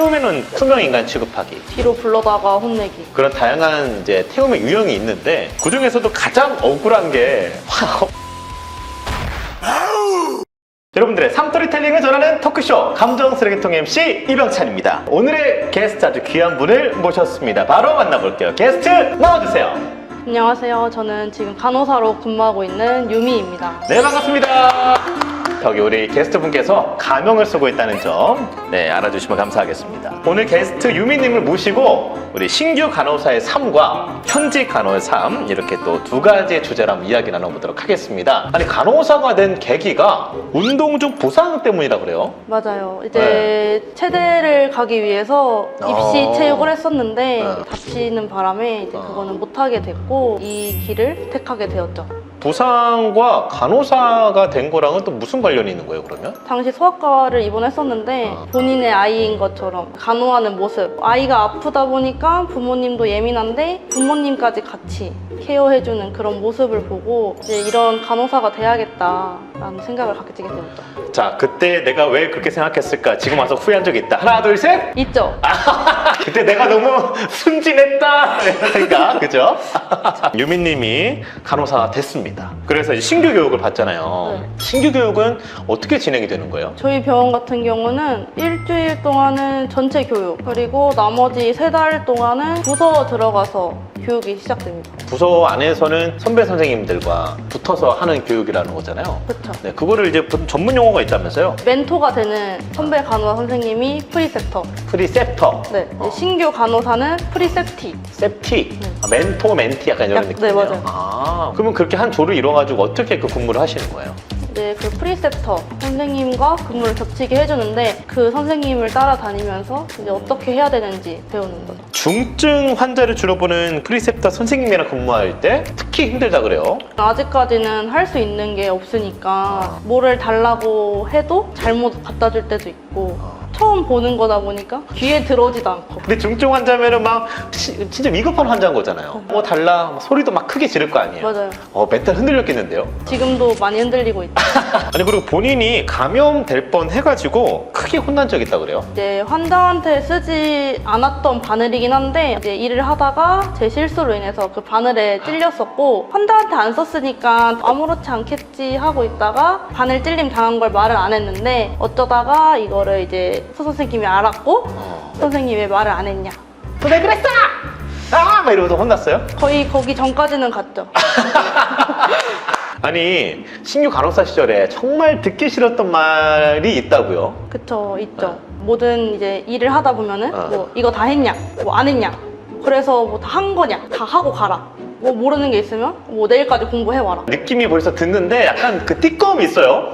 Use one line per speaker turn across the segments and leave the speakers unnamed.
태우면은 투명인간 취급하기,
뒤로 불러다가 혼내기.
그런 다양한 이제 태움의 유형이 있는데 그 중에서도 가장 억울한 게 여러분들의 삼토리텔링을 전하는 토크쇼 감정 쓰레기통 MC 이병찬입니다. 오늘의 게스트 아주 귀한 분을 모셨습니다. 바로 만나볼게요. 게스트 나와주세요.
안녕하세요. 저는 지금 간호사로 근무하고 있는 유미입니다.
네, 반갑습니다. 여기 우리 게스트분께서 가명을 쓰고 있다는 점 알아주시면 감사하겠습니다. 오늘 게스트 유미님을 모시고 우리 신규 간호사의 삶과 현직 간호의 삶, 이렇게 또 두 가지의 주제로 한번 이야기 나눠보도록 하겠습니다. 아니, 간호사가 된 계기가 운동 중 부상 때문이라 그래요?
맞아요. 이제 체대를 가기 위해서 입시 체육을 했었는데 다치는 바람에 이제 그거는 못하게 됐고 이 길을 택하게 되었죠.
부상과 간호사가 된 거랑은 또 무슨 관련이 있는 거예요, 그러면?
당시 소아과를 입원했었는데 본인의 아이인 것처럼 간호하는 모습, 아이가 아프다 보니까 부모님도 예민한데 부모님까지 같이 케어해주는 그런 모습을 보고 이제 이런 간호사가 돼야겠다라는 생각을 갖게 되었죠.
자, 그때 내가 왜 그렇게 생각했을까? 지금 와서 후회한 적이 있다. 하나, 둘, 셋!
있죠?
그때 내가 너무 순진했다 이런 생각, 그죠? 유민님이 간호사가 됐습니다. 그래서 이제 신규 교육을 받잖아요.
네.
신규 교육은 어떻게 진행이 되는 거예요?
저희 병원 같은 경우는 일주일 동안은 전체 교육, 그리고 나머지 3달 동안은 부서 들어가서 교육이 시작됩니다.
부서 안에서는 선배 선생님들과 붙어서 하는 교육이라는 거잖아요.
그렇죠.
네, 그거를 이제 전문 용어가 있다면서요?
멘토가 되는 선배 간호사 선생님이 프리셉터.
프리셉터.
네. 신규 간호사는 프리셉티.
셉티.
네.
멘토, 멘티 약간 이런
네,
느낌이에요.
맞아요.
아, 그러면 그렇게 한 조를 이뤄가지고 어떻게 그 근무를 하시는 거예요?
이제 그 프리셉터 선생님과 근무를 겹치게 해주는데 그 선생님을 따라다니면서 이제 어떻게 해야 되는지 배우는 거죠.
중증 환자를 주로 보는 프리셉터 선생님이랑 근무할 때 특히 힘들다 그래요?
아직까지는 할 수 있는 게 없으니까 뭐를 달라고 해도 잘못 갖다 줄 때도 있고 처음 보는 거다 보니까 귀에 들어오지도 않고.
근데 중증 환자면은 막 진짜 위급한 환자인 거잖아요. 뭐 달라, 소리도 막 크게 지를 거 아니에요.
맞아요.
멘탈 흔들렸겠는데요?
지금도 많이 흔들리고 있죠.
아니, 그리고 본인이 감염될 뻔 해가지고 크게 혼난 적 있다 그래요?
이제 환자한테 쓰지 않았던 바늘이긴 한데 이제 일을 하다가 제 실수로 인해서 그 바늘에 찔렸었고 환자한테 안 썼으니까 아무렇지 않겠지 하고 있다가 바늘 찔림 당한 걸 말을 안 했는데 어쩌다가 이거를 이제 수 선생님이 알았고 선생님이 왜 말을 안 했냐.
왜 그랬어! 아! 막 이러면서 혼났어요?
거의 거기 전까지는 갔죠.
아니, 신규 간호사 시절에 정말 듣기 싫었던 말이 있다고요?
그쵸, 있죠. 모든 이제 일을 하다 보면은 뭐 이거 다 했냐, 뭐 안 했냐, 그래서 뭐 다 한 거냐, 다 하고 가라. 뭐 모르는 게 있으면 뭐 내일까지 공부해와라.
느낌이 벌써 듣는데 약간 그 띠꺼움이 있어요.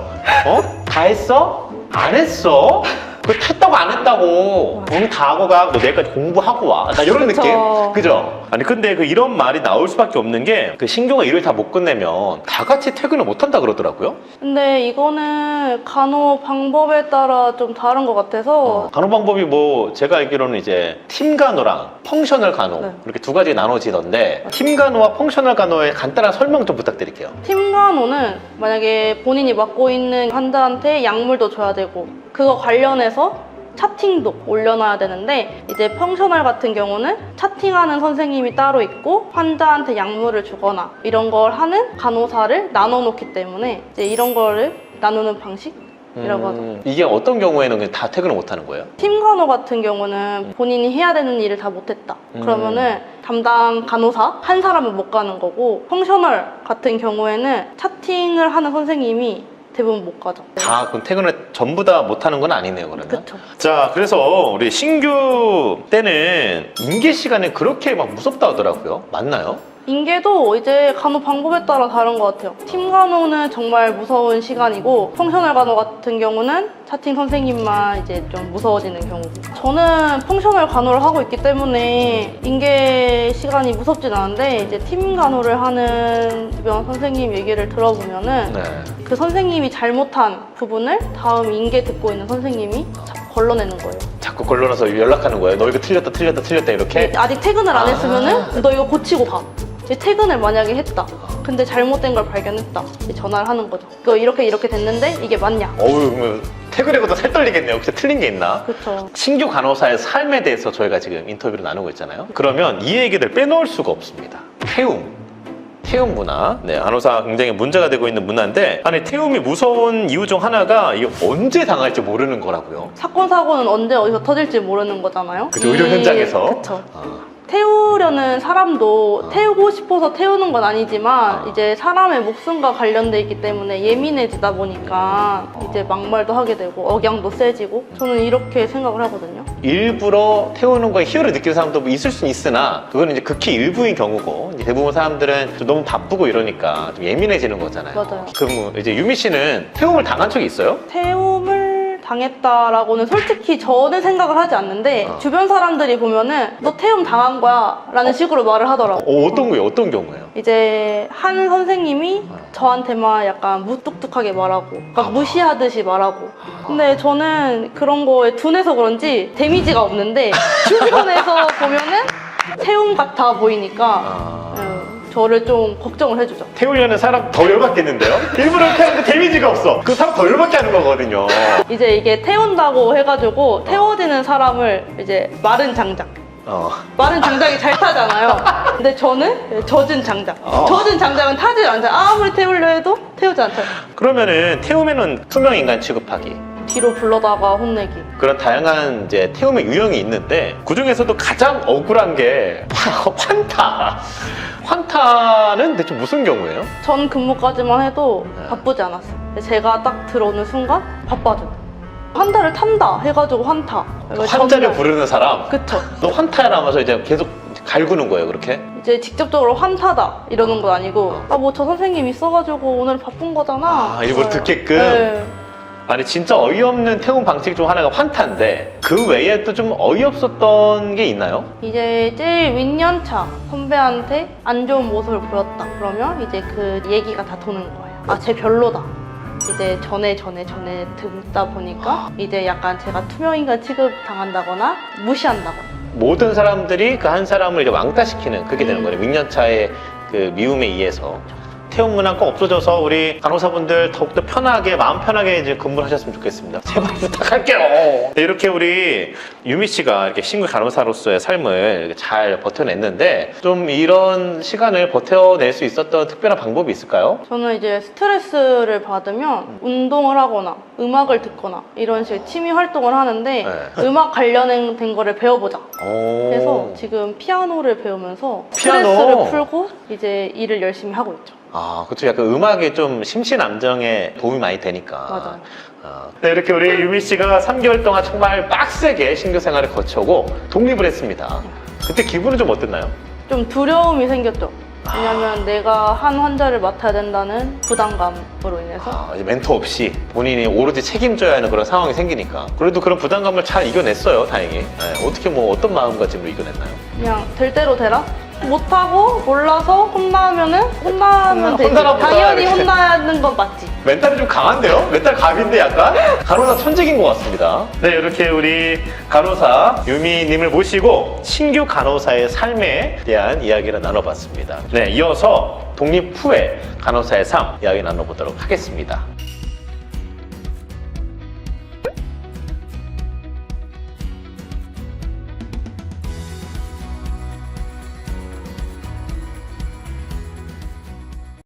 다 했어? 안 했어? 했다고 안 했다고 오늘 다 하고 가, 너 내일까지 공부하고 와, 나 이런
그쵸.
느낌? 그죠? 아니, 근데 이런 말이 나올 수밖에 없는 게 그 신규가 일을 다 못 끝내면 다 같이 퇴근을 못 한다 그러더라고요.
근데 이거는 간호 방법에 따라 좀 다른 것 같아서
간호 방법이 뭐 제가 알기로는 이제 팀 간호랑 펑셔널 간호,
네.
이렇게 두 가지 나눠지던데 팀 간호와 펑셔널 간호의 간단한 설명 좀 부탁드릴게요.
팀 간호는 만약에 본인이 맡고 있는 환자한테 약물도 줘야 되고 그거 관련해서 차팅도 올려놔야 되는데 이제 펑셔널 같은 경우는 차팅하는 선생님이 따로 있고 환자한테 약물을 주거나 이런 걸 하는 간호사를 나눠놓기 때문에 이제 이런 거를 나누는 방식이라고 하죠.
이게 어떤 경우에는 그냥 다 퇴근을 못 하는 거예요?
팀 간호 같은 경우는 본인이 해야 되는 일을 다 못했다. 그러면은 담당 간호사 한 사람은 못 가는 거고 펑셔널 같은 경우에는 차팅을 하는 선생님이 대부분 못 가죠.
다 그럼 퇴근을 전부 다 못하는 건 아니네요, 그러면.
그쵸.
자, 그래서 우리 신규 때는 인계 시간이 그렇게 막 무섭다 하더라고요. 맞나요?
인계도 이제 간호 방법에 따라 다른 것 같아요. 팀 간호는 정말 무서운 시간이고 펑셔널 간호 같은 경우는 차팅 선생님만 이제 좀 무서워지는 경우고 저는 펑셔널 간호를 하고 있기 때문에 인계 시간이 무섭진 않은데 이제 팀 간호를 하는 주변 선생님 얘기를 들어보면은
네.
그 선생님이 잘못한 부분을 다음 인계 듣고 있는 선생님이 자꾸 걸러내는 거예요.
자꾸 걸러놔서 연락하는 거예요. 너 이거 틀렸다, 틀렸다, 틀렸다 이렇게?
아직 퇴근을 안 했으면은 너 이거 고치고 가. 이제 퇴근을 만약에 했다. 근데 잘못된 걸 발견했다. 이제 전화를 하는 거죠. 이거 이렇게 됐는데 이게 맞냐?
어우, 태그래고도 살 떨리겠네요. 혹시 틀린 게 있나?
그쵸.
신규 간호사의 삶에 대해서 저희가 지금 인터뷰를 나누고 있잖아요. 그러면 이 얘기들 빼놓을 수가 없습니다. 태움 문화. 네, 간호사 굉장히 문제가 되고 있는 문화인데, 아니 태움이 무서운 이유 중 하나가 이게 언제 당할지 모르는 거라고요.
사건 사고는 언제 어디서 터질지 모르는 거잖아요.
그죠, 의료 현장에서.
그쵸. 태우려는 사람도 태우고 싶어서 태우는 건 아니지만 이제 사람의 목숨과 관련돼 있기 때문에 예민해지다 보니까 이제 막말도 하게 되고 억양도 세지고, 저는 이렇게 생각을 하거든요.
일부러 태우는 거에 희열을 느끼는 사람도 뭐 있을 수는 있으나 그거는 이제 극히 일부인 경우고, 이제 대부분 사람들은 좀 너무 바쁘고 이러니까 좀 예민해지는 거잖아요.
맞아요.
그럼 이제 유미 씨는 태움을 당한 적이 있어요?
태움을 당했다라고는 솔직히 저는 생각을 하지 않는데 주변 사람들이 보면은 너 태움 당한 거야 라는 식으로 말을 하더라고.
어떤 거예요? 어떤 경우예요?
이제 한 선생님이 저한테만 약간 무뚝뚝하게 말하고, 그러니까 무시하듯이 말하고. 근데 저는 그런 거에 둔해서 그런지 데미지가 없는데 주변에서 보면은 태움 같아 보이니까 저를 좀 걱정을 해주죠.
태우려는 사람 더 열받겠는데요? 일부러 이렇게 하는데 데미지가 없어. 그 사람 더 열받게 하는 거거든요.
이제 이게 태운다고 해가지고 태워지는 사람을 이제 마른 장작, 마른 장작이 잘 타잖아요. 근데 저는 젖은 장작. 젖은 장작은 타질 않잖아요. 아무리 태우려 해도 태우지 않잖아요.
그러면은 태움에는 투명 인간 취급하기,
뒤로 불러다가 혼내기.
그런 다양한 이제 태움의 유형이 있는데, 그 중에서도 가장 억울한 게 환타. 환타는 대체 무슨 경우예요?
전 근무까지만 해도 바쁘지 않았어요. 제가 딱 들어오는 순간 바빠져요. 환타를 탄다 해가지고 환타.
환자를 부르는 사람.
그쵸.
너 환타라면서 이제 계속 갈구는 거예요, 그렇게?
이제 직접적으로 환타다 이러는 건 아니고, 아 뭐 저 선생님 있어가지고 오늘 바쁜 거잖아.
일부러 듣게끔.
네.
아니 진짜 어이없는 태움 방식 중 하나가 환타인데, 그 외에 또 좀 어이없었던 게 있나요?
이제 제일 윗년차 선배한테 안 좋은 모습을 보였다 그러면 이제 그 얘기가 다 도는 거예요. 아, 쟤 별로다. 이제 전에 듣다 보니까 이제 약간 제가 투명인간 취급 당한다거나 무시한다거나.
모든 사람들이 그 한 사람을 이제 왕따시키는 그게 되는 거예요. 윗년차의 그 미움에 의해서. 태움 문화가 없어져서 우리 간호사분들 더욱더 편하게, 마음 편하게 이제 근무를 하셨으면 좋겠습니다. 제발 부탁할게요. 네, 이렇게 우리 유미 씨가 이렇게 신규 간호사로서의 삶을 이렇게 잘 버텨냈는데, 좀 이런 시간을 버텨낼 수 있었던 특별한 방법이 있을까요?
저는 이제 스트레스를 받으면 운동을 하거나 음악을 듣거나 이런 식의 취미 활동을 하는데, 음악 관련된 거를 배워보자. 그래서 지금 피아노를 배우면서 스트레스를 풀고 이제 일을 열심히 하고 있죠.
아, 그렇죠. 약간 음악이 좀 심신 안정에 도움이 많이 되니까.
맞아요.
네, 이렇게 우리 유미 씨가 3개월 동안 정말 빡세게 신규 생활을 거쳐고 독립을 했습니다. 그때 기분은 좀 어땠나요?
좀 두려움이 생겼죠. 왜냐면 내가 한 환자를 맡아야 된다는 부담감으로 인해서.
이제 멘토 없이 본인이 오로지 책임져야 하는 그런 상황이 생기니까. 그래도 그런 부담감을 잘 이겨냈어요, 다행히. 네, 어떻게 어떤 마음가짐으로 이겨냈나요?
그냥 될 대로 되라? 못하고 몰라서 혼나면 되지. 당연히
이렇게.
혼나는 건 맞지.
멘탈이 좀 강한데요? 멘탈 갑인데 약간? 간호사 천직인 것 같습니다. 네, 이렇게 우리 간호사 유미님을 모시고 신규 간호사의 삶에 대한 이야기를 나눠봤습니다. 네, 이어서 독립 후에 간호사의 삶 이야기 나눠보도록 하겠습니다.